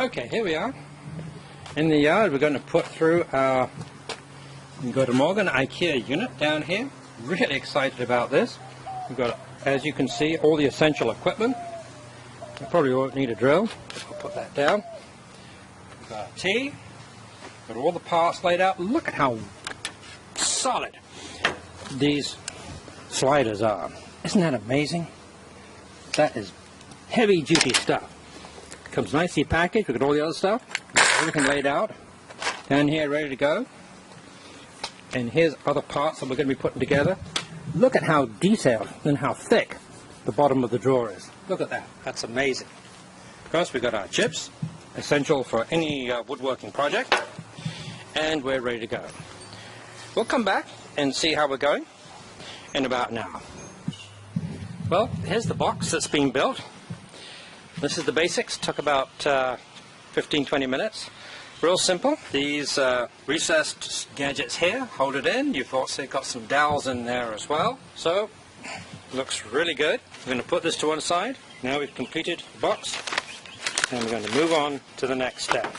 Okay, here we are in the yard. We're going to put through our Good Morgan IKEA unit down here. Really excited about this. We've got, as you can see, all the essential equipment. We probably won't need a drill. I'll put that down. We've got a T. Got all the parts laid out. Look at how solid these sliders are. Isn't that amazing? That is heavy duty stuff. Comes nicely packaged. We've got all the other stuff. Everything laid out. Down here ready to go. And here's other parts that we're going to be putting together. Look at how detailed and how thick the bottom of the drawer is. Look at that. That's amazing. Of course, we've got our chips, essential for any woodworking project. And we're ready to go. We'll come back and see how we're going in about an hour. Well, here's the box that's being built. This is the basics. Took about 15-20 minutes. Real simple. These recessed gadgets here hold it in. You've also got some dowels in there as well. So, looks really good. We're going to put this to one side. Now we've completed the box. And we're going to move on to the next step.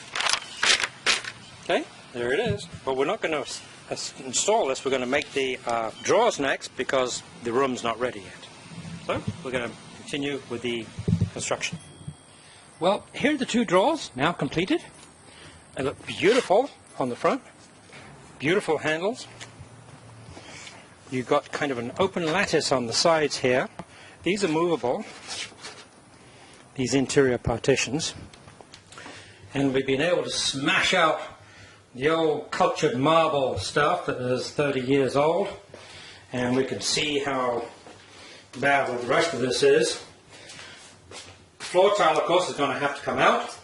Okay, there it is. But we're not going to install this. We're going to make the drawers next because the room's not ready yet. So, we're going to continue with the construction. Well, here are the two drawers, now completed. They look beautiful on the front. Beautiful handles. You've got kind of an open lattice on the sides here. These are movable, these interior partitions. And we've been able to smash out the old cultured marble stuff that is 30 years old. And we can see how bad the rest of this is. Floor tile, of course, is going to have to come out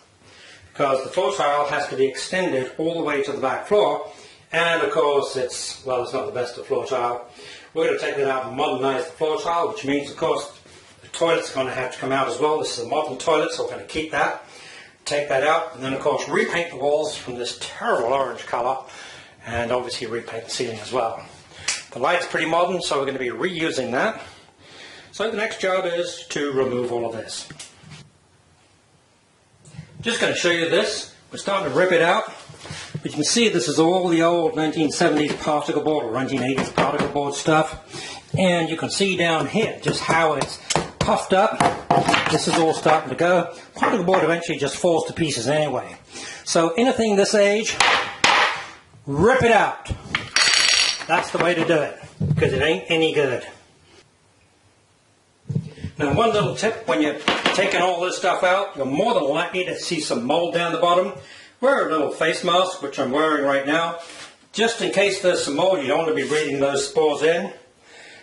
because the floor tile has to be extended all the way to the back floor, and of course it's not the best of floor tile. We're going to take that out and modernize the floor tile, which means, of course, the toilet's going to have to come out as well. This is a modern toilet, so we're going to keep that, take that out, and then of course repaint the walls from this terrible orange color, and obviously repaint the ceiling as well. The light's pretty modern, so we're going to be reusing that. So the next job is to remove all of this. Just going to show you this. We're starting to rip it out. But you can see this is all the old 1970s particle board or 1980s particle board stuff. And you can see down here just how it's puffed up. This is all starting to go. Particle board eventually just falls to pieces anyway. So anything this age, rip it out. That's the way to do it, because it ain't any good. Now, one little tip, when you're taking all this stuff out, you're more than likely to see some mold down the bottom. Wear a little face mask, which I'm wearing right now. Just in case there's some mold, you don't want to be breathing those spores in.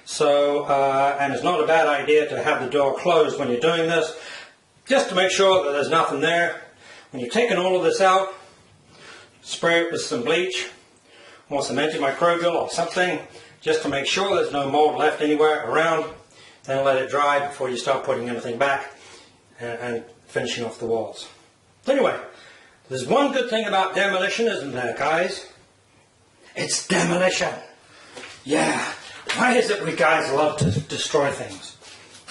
So, and it's not a bad idea to have the door closed when you're doing this, just to make sure that there's nothing there. When you're taking all of this out, spray it with some bleach or some antimicrobial or something, just to make sure there's no mold left anywhere around. Then let it dry before you start putting anything back and finishing off the walls. Anyway, there's one good thing about demolition, isn't there, guys? It's demolition. Yeah. Why is it we guys love to destroy things?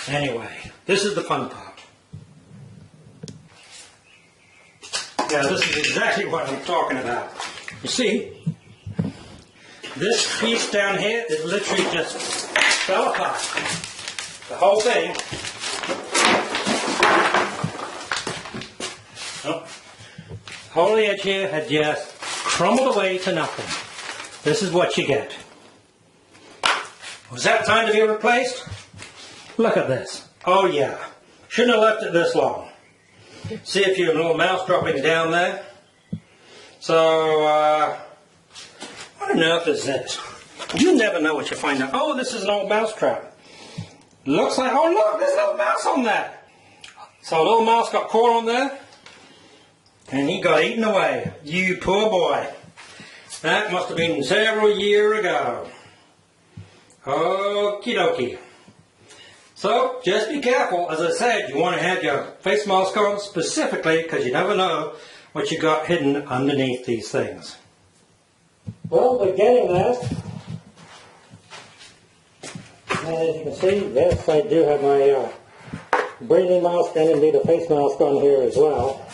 Anyway, this is the fun part. Yeah, this is exactly what I'm talking about. You see, this piece down here, it literally just fell apart. The whole thing. Oh, the whole edge here had just crumbled away to nothing. This is what you get. Was that time to be replaced? Look at this. Oh yeah. Shouldn't have left it this long. See if you have a little mouse dropping down there. So, what on earth is this? You never know what you find out. Oh, this is an old mouse trap. Looks like, oh look, there's a little mouse on there. So a little mouse got caught on there, and he got eaten away. You poor boy. That must have been several years ago. Okie dokie. So, just be careful. As I said, you want to have your face mask on specifically, because you never know what you got hidden underneath these things. Well, we're getting there. As you can see, yes, I do have my breathing mask and indeed a face mask on here as well.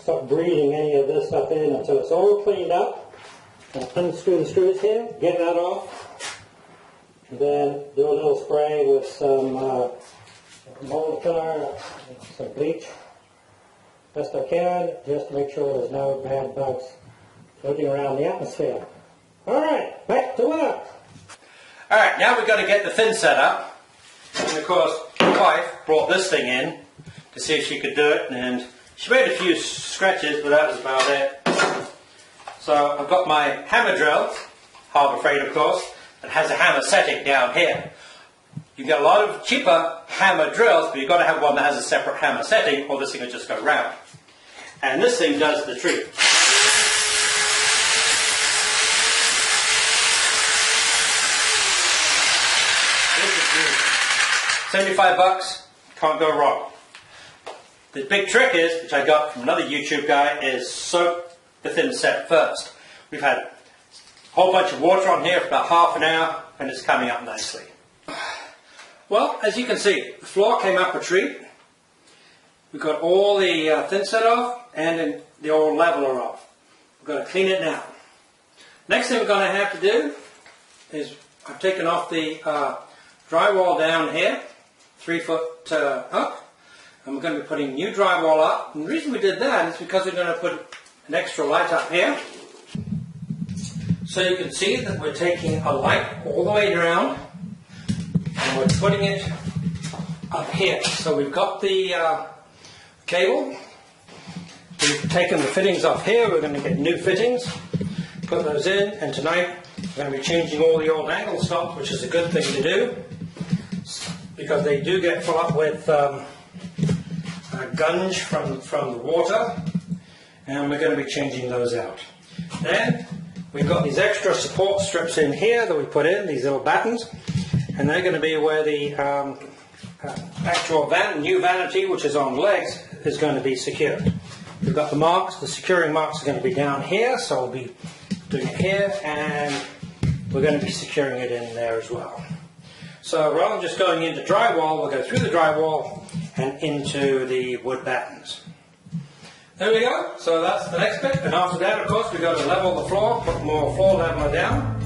stop breathing any of this stuff in until it's all cleaned up. And unscrew the screws here, get that off, and then do a little spray with some mold killer, some bleach, best I can, just to make sure there's no bad bugs floating around the atmosphere. Alright, back to work. Alright, now we've got to get the fin set up. And of course, my wife brought this thing in to see if she could do it, and she made a few scratches, but that was about it. So I've got my hammer drill, Harbor Freight of course, that has a hammer setting down here. You get a lot of cheaper hammer drills, but you've got to have one that has a separate hammer setting, or this thing will just go round. And this thing does the trick. 75 bucks, can't go wrong. The big trick is, which I got from another YouTube guy, is soak the thin set first. We've had a whole bunch of water on here for about half an hour, and it's coming up nicely. Well, as you can see, the floor came up a treat. We've got all the thin set off, and the old leveler off. We've got to clean it now. Next thing we're going to have to do is, I've taken off the drywall down here, 3 foot up, and we're going to be putting new drywall up. And the reason we did that is because we're going to put an extra light up here. So you can see that we're taking a light all the way around, and we're putting it up here. So we've got the cable. We've taken the fittings off here. We're going to get new fittings, put those in, and tonight we're going to be changing all the old angle stops, which is a good thing to do, because they do get full up with gunge from the water, and we're going to be changing those out. Then we've got these extra support strips in here that we put in, these little battens, and they're going to be where the actual new vanity, which is on legs, is going to be secured. We've got the marks, the securing marks are going to be down here, so we'll be doing it here, and we're going to be securing it in there as well. So rather than just going into drywall, we'll go through the drywall and into the wood battens. There we go, so that's the next bit, and after that of course we've got to level the floor, put more floor leveler down.